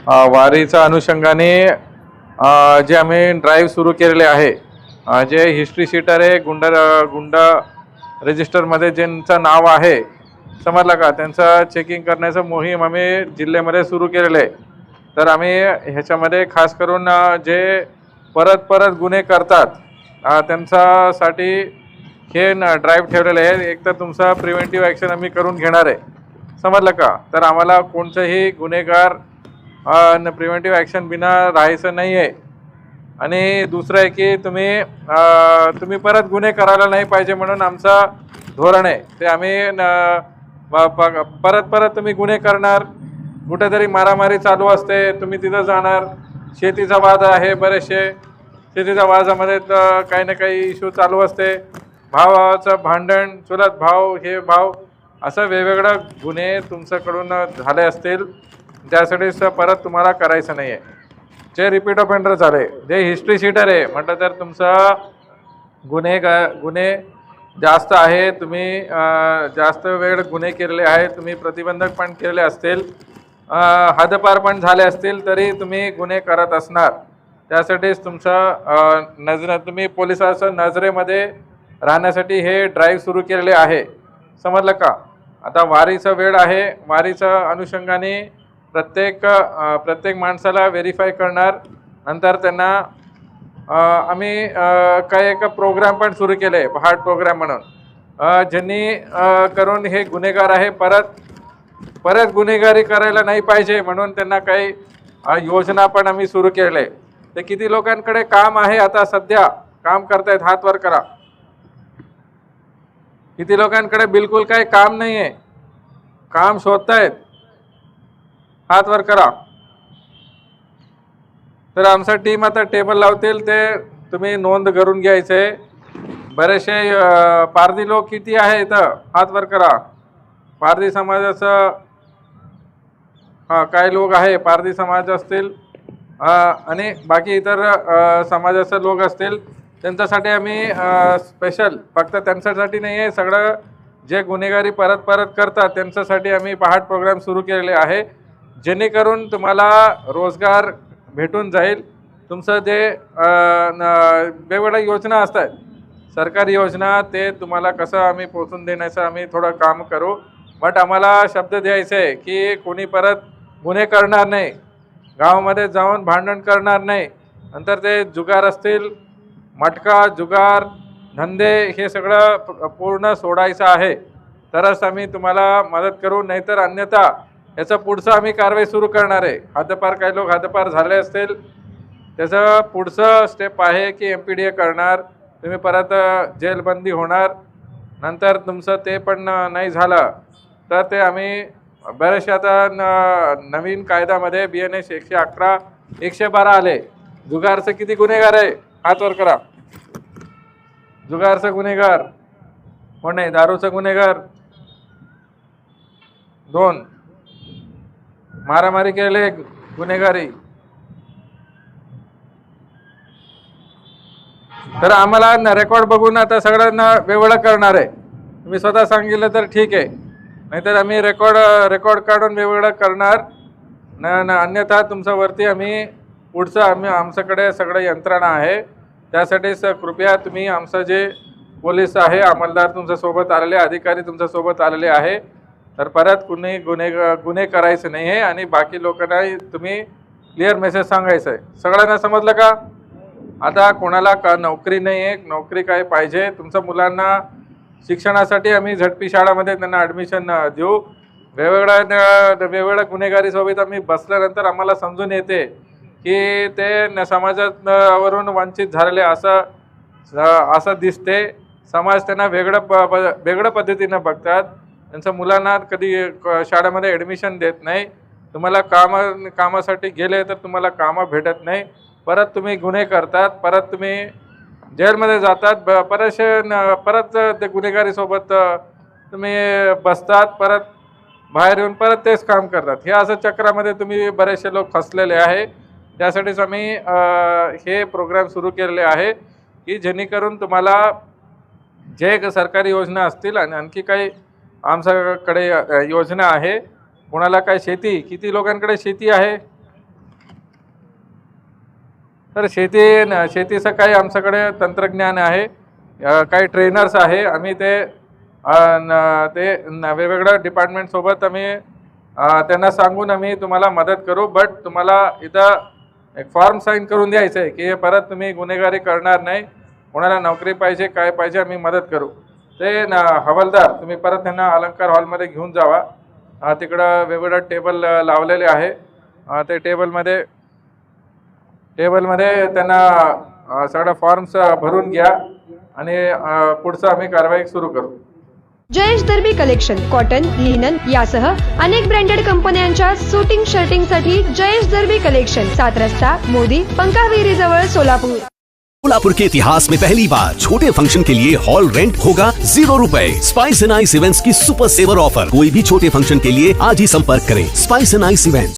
वारीच्या अनुषंगाने जे आम्ही ड्राईव्ह सुरू केलेले आहे, जे हिस्ट्री शीटर आहे, गुंडा रजिस्टरमध्ये ज्यांचं नाव आहे, समजलं का, त्यांचं चेकिंग करण्याचं मोहीम आम्ही जिल्ह्यामध्ये सुरू केलेलं आहे. तर आम्ही ह्याच्यामध्ये खास करून जे परत परत गुन्हे करतात त्यांच्यासाठी हे ड्राईव्ह ठेवलेले आहे. एक तर तुमचा प्रिव्हेंटिव्ह ॲक्शन आम्ही करून घेणार आहे, समजलं का. तर आम्हाला कोणतंही गुन्हेगार प्रिव्हेंटिव्ह ॲक्शन बिना राहायचं नाही आहे. आणि दुसरं आहे की तुम्ही परत गुन्हे करायला नाही पाहिजे म्हणून आमचं धोरण आहे. ते आम्ही परत परत तुम्ही गुन्हे करणार, कुठेतरी मारामारी चालू असते, तुम्ही तिथं जाणार, शेतीचा वाद आहे, बरेचसे शेतीच्या वादामध्ये काही ना काही इश्यू चालू असते, भावाचं भांडण, चुलत भाव, हे भाव, असं वेगवेगळे गुन्हे तुमच्याकडून झाले असतील, त्यासाठी परत तुम्हाला करायचं नाही आहे. जे रिपीट ऑफेंडर झाले, जे हिस्ट्री शीटर आहे म्हटलं तर तुमचा गुन्हे जास्त आहे, तुम्ही जास्त वेळ गुन्हे केलेले आहे, तुम्ही प्रतिबंधक पण केलेले असतील, हद्दपार पण झाले असतील, तरी तुम्ही गुन्हे करत असणार. त्यासाठीच तुमचं तुम्ही पोलिसाच्या नजरेमध्ये राहण्यासाठी हे ड्राईव्ह सुरू केलेले आहे, समजलं का. आता वारीचा वेळ आहे, वारीच्या अनुषंगाने प्रत्येक माणसाला व्हेरीफाय करणार. नंतर त्यांना आम्ही काही एक प्रोग्राम पण सुरू केले, पहाट प्रोग्राम म्हणून, ज्यांनी करून हे गुन्हेगार आहे परत गुन्हेगारी करायला नाही पाहिजे म्हणून त्यांना काही योजना पण आम्ही सुरू केले. ते किती लोकांकडे काम आहे आता सध्या काम करतायत, हात वर करा. किती लोकांकडे बिलकुल काही काम नाही आहे, काम शोधतायत, हात वर करा. तर आमचा टीम आता टेबल लावतील, ते तुम्ही नोंद करून घ्यायचे. बरेचसे पारधी लोक किती आहे इथं, हात वर करा. पारधी समाजाचं काही लोक आहे, पारधी समाज असतील आणि बाकी इतर समाजाचे लोक असतील, त्यांच्यासाठी आम्ही स्पेशल, फक्त त्यांच्यासाठी नाही आहे, सगळं जे गुन्हेगारी परत परत करतात त्यांच्यासाठी आम्ही पहाट प्रोग्राम सुरू केलेले आहे, जेणेकरून तुम्हाला रोजगार भेटून जाईल. तुमचं जे वेगवेगळ्या योजना असतात, सरकारी योजना, ते तुम्हाला कसं आम्ही पोचून देण्याचं आम्ही थोडं काम करू. बट आम्हाला शब्द द्यायचे आहे की कोणी परत गुन्हे करणार नाही, गावामध्ये जाऊन भांडण करणार नाही. नंतर ते जुगार असतील, मटका, जुगार, धंदे, हे सगळं पूर्ण सोडायचं आहे, तरच आम्ही तुम्हाला मदत करू. नाहीतर अन्यथा याचं पुढचं आम्ही कारवाई सुरू करणार आहे. हद्दपार काही लोक हद्दपार झाले असतील, त्याचं पुढचं स्टेप आहे की MPDA करणार, तुम्ही परत जेलबंदी होणार. नंतर तुमचं ते पण नाही झालं तर ते आम्ही बरेचसे आता नवीन कायद्यामध्ये BNS 111, 112 आले. जुगारचं किती गुन्हेगार आहे, हात वर करा. जुगारचं गुन्हेगार कोण आहे, दारूचा गुन्हेगार 2, मारामारी केले गुन्हेगारी. तर आम्हाला रेकॉर्ड बघून आता सगळ्यांना वेगळं करणार आहे. तुम्ही स्वतः सांगितलं तर ठीक आहे, नाहीतर आम्ही रेकॉर्ड काढून वेगवेगळं करणार. अन्यथा तुमच्यावरती आम्ही पुढचं आमच्याकडे सगळं यंत्रणा आहे. त्यासाठीच कृपया तुम्ही आमचं जे पोलीस आहे, अंमलदार तुमच्यासोबत आलेले, अधिकारी तुमच्यासोबत आलेले आहे, तर परत गुन्हे करायचे नाही आहे. आणि बाकी लोकांना तुम्ही क्लिअर मेसेज सांगायचं आहे. सगळ्यांना समजलं का. आता कोणाला नोकरी नाही आहे, नोकरी काय पाहिजे, तुमच्या मुलांना शिक्षणासाठी आम्ही झडपी शाळामध्ये त्यांना ॲडमिशन देऊ. वेगवेगळ्या गुन्हेगारीसोबत आम्ही बसल्यानंतर आम्हाला समजून येते की ते समाजावरून वंचित झालेले असं दिसते. समाज त्यांना वेगळ्या पद्धतीनं बघतात. त्यांच्या मुलांना कधी शाळेमध्ये ॲडमिशन देत नाही. तुम्हाला कामासाठी गेले तर तुम्हाला कामं भेटत नाही, परत तुम्ही गुन्हे करतात, परत तुम्ही जेलमध्ये जातात, परत ते गुन्हेगारीसोबत तुम्ही बसतात, परत बाहेर येऊन परत तेच काम करतात. हे असं चक्रामध्ये तुम्ही बरेचसे लोक फसलेले आहे. त्यासाठीच आम्ही हे प्रोग्राम सुरू केलेले आहे की जेणेकरून तुम्हाला जे सरकारी योजना असतील आणि आणखी काही आमच्याकडे योजना आहे. कोणाला काय शेती, किती लोकांकडे शेती आहे, तर शेतीचं काही आमच्याकडे तंत्रज्ञान आहे, काही ट्रेनर्स आहे. आम्ही ते वेगवेगळ्या डिपार्टमेंटसोबत आम्ही त्यांना सांगून आम्ही तुम्हाला मदत करू. बट तुम्हाला इथं एक फॉर्म साईन करून द्यायचं आहे की परत तुम्ही गुन्हेगारी करणार नाही, कोणाला नोकरी पाहिजे काय पाहिजे आम्ही मदत करू. ते हवालदार तुम्ही परत त्यांना अलंकार हॉलमध्ये घेऊन जावा. तिकडं वेगवेगळं टेबल लावलेले आहे. ते टेबलमध्ये त्यांना सगळं फॉर्म्स भरून घ्या आणि पुढचं आम्ही कारवाई सुरू करू. जयेश दर्बी कलेक्शन कॉटन, लिनन यासह अनेक ब्रँडेड कंपन्यांच्या शूटिंग शर्टिंगसाठी जयेश दर्बी कलेक्शन, 7 रस्ता मोदी, पंकाविरी जवळ, सोलापूर. सोलापुर के इतिहास में पहली बार छोटे फंक्शन के लिए हॉल रेंट होगा 0 रुपए। स्पाइस एंड आइस इवेंट्स की सुपर सेवर ऑफर। कोई भी छोटे फंक्शन के लिए आज ही संपर्क करें। Spice end ice events.